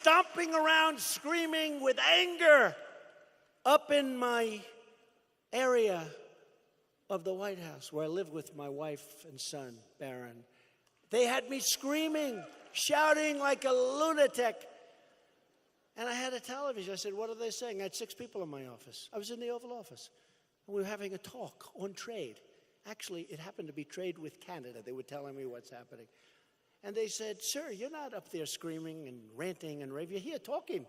stomping around screaming with anger up in my area of the White House where I live with my wife and son, Barron. They had me screaming, shouting like a lunatic. And I had a television. I said, what are they saying? I had 6 people in my office. I was in the Oval Office. And we were having a talk on trade. Actually, it happened to be trade with Canada. They were telling me what's happening. And they said, sir, you're not up there screaming and ranting and raving. You're here talking.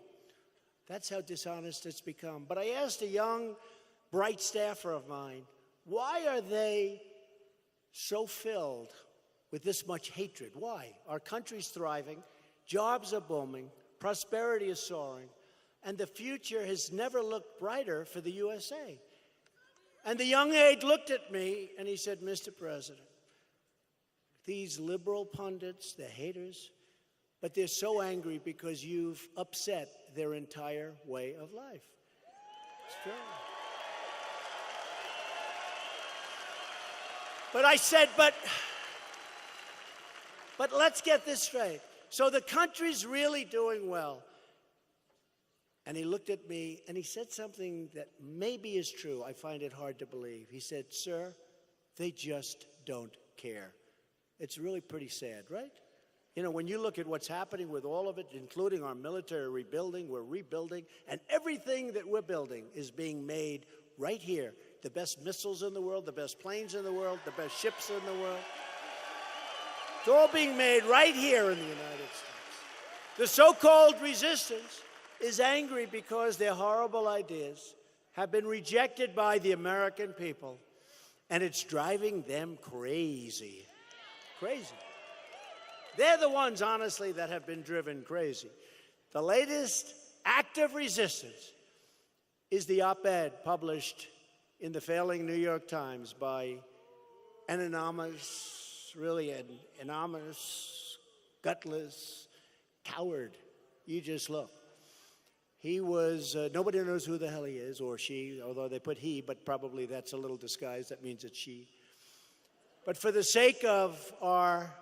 That's how dishonest it's become. But I asked a young, bright staffer of mine, why are they so filled with this much hatred? Why? Our country's thriving, jobs are booming, prosperity is soaring, and the future has never looked brighter for the USA. And the young aide looked at me and he said, Mr. President, these liberal pundits, they're haters, but they're so angry because you've upset their entire way of life. It's true. But I said, but let's get this straight. So the country's really doing well. And he looked at me and he said something that maybe is true. I find it hard to believe. He said, sir, they just don't care. It's really pretty sad, right? You know, when you look at what's happening with all of it, including our military rebuilding, we're rebuilding, and everything that we're building is being made right here. The best missiles in the world, the best planes in the world, the best ships in the world. It's all being made right here in the United States. The so-called resistance is angry because their horrible ideas have been rejected by the American people, and it's driving them crazy. Crazy. They're the ones, honestly, that have been driven crazy. The latest act of resistance is the op-ed published in the failing New York Times by an anonymous, really an anonymous, gutless coward. You just look. He was, nobody knows who the hell he is, or she, although they put he, but probably that's a little disguise. That means it's she. But for the sake of our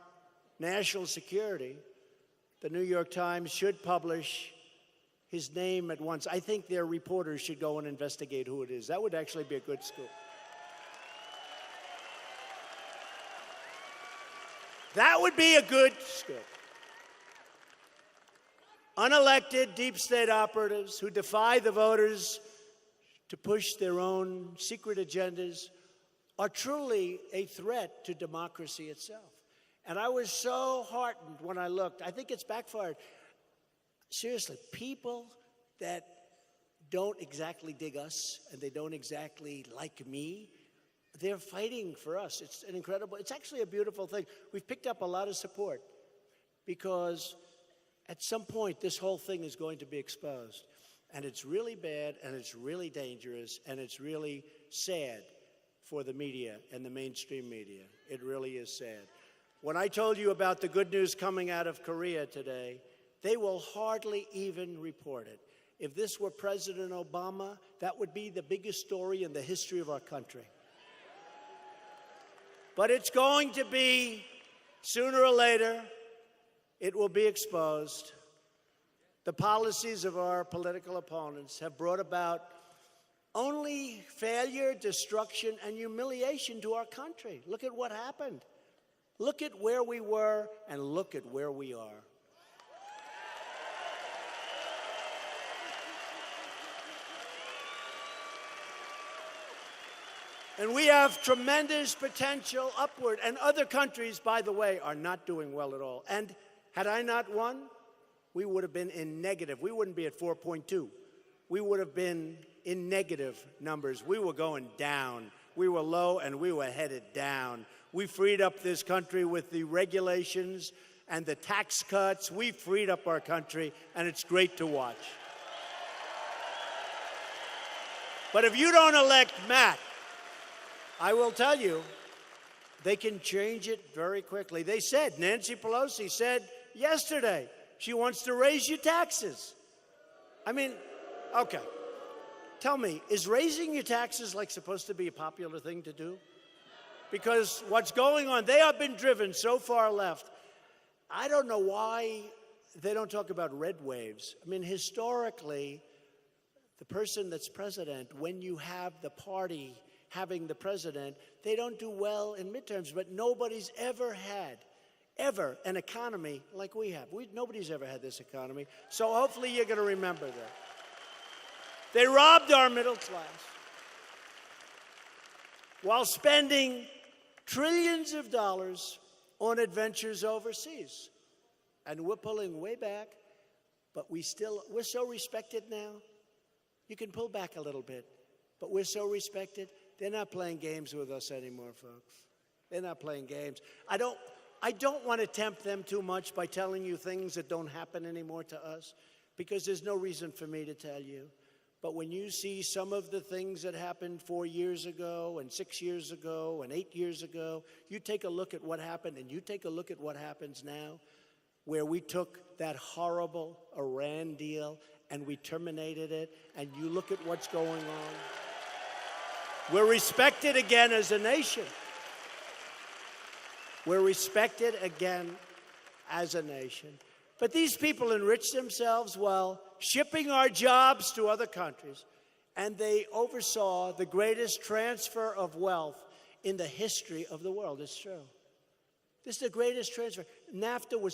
national security, the New York Times should publish his name at once. I think their reporters should go and investigate who it is. That would actually be a good scoop. That would be a good scoop. Unelected deep state operatives who defy the voters to push their own secret agendas are truly a threat to democracy itself. And I was so heartened when I looked. I think it's backfired. Seriously, people that don't exactly dig us and they don't exactly like me, they're fighting for us. It's an incredible, it's actually a beautiful thing. We've picked up a lot of support because at some point, this whole thing is going to be exposed. And it's really bad, and it's really dangerous, and it's really sad for the media and the mainstream media. It really is sad. When I told you about the good news coming out of Korea today, they will hardly even report it. If this were President Obama, that would be the biggest story in the history of our country. But it's going to be, sooner or later, it will be exposed. The policies of our political opponents have brought about only failure, destruction, and humiliation to our country. Look at what happened. Look at where we were, and look at where we are. And we have tremendous potential upward. And other countries, by the way, are not doing well at all. And had I not won, we would have been in negative. We wouldn't be at 4.2. We would have been in negative numbers. We were going down. We were low, and we were headed down. We freed up this country with the regulations and the tax cuts. We freed up our country, and it's great to watch. But if you don't elect Matt, I will tell you, they can change it very quickly. They said, Nancy Pelosi said yesterday, she wants to raise your taxes. I mean, okay. Tell me, is raising your taxes like supposed to be a popular thing to do? Because what's going on, they have been driven so far left. I don't know why they don't talk about red waves. I mean, historically, the person that's president, when you have the party having the president, they don't do well in midterms, but nobody's ever had, an economy like we have. Nobody's ever had this economy, so hopefully you're going to remember that. They robbed our middle class while spending trillions of dollars on adventures overseas. And we're pulling way back, but we're so respected now. You can pull back a little bit, but we're so respected. They're not playing games with us anymore, folks. They're not playing games. I don't want to tempt them too much by telling you things that don't happen anymore to us, because there's no reason for me to tell you. But when you see some of the things that happened 4 years ago and 6 years ago and 8 years ago, you take a look at what happened and you take a look at what happens now, where we took that horrible Iran deal and we terminated it, and you look at what's going on. We're respected again as a nation. We're respected again as a nation. But these people enrich themselves while shipping our jobs to other countries, and they oversaw the greatest transfer of wealth in the history of the world. It's true. This is the greatest transfer. NAFTA was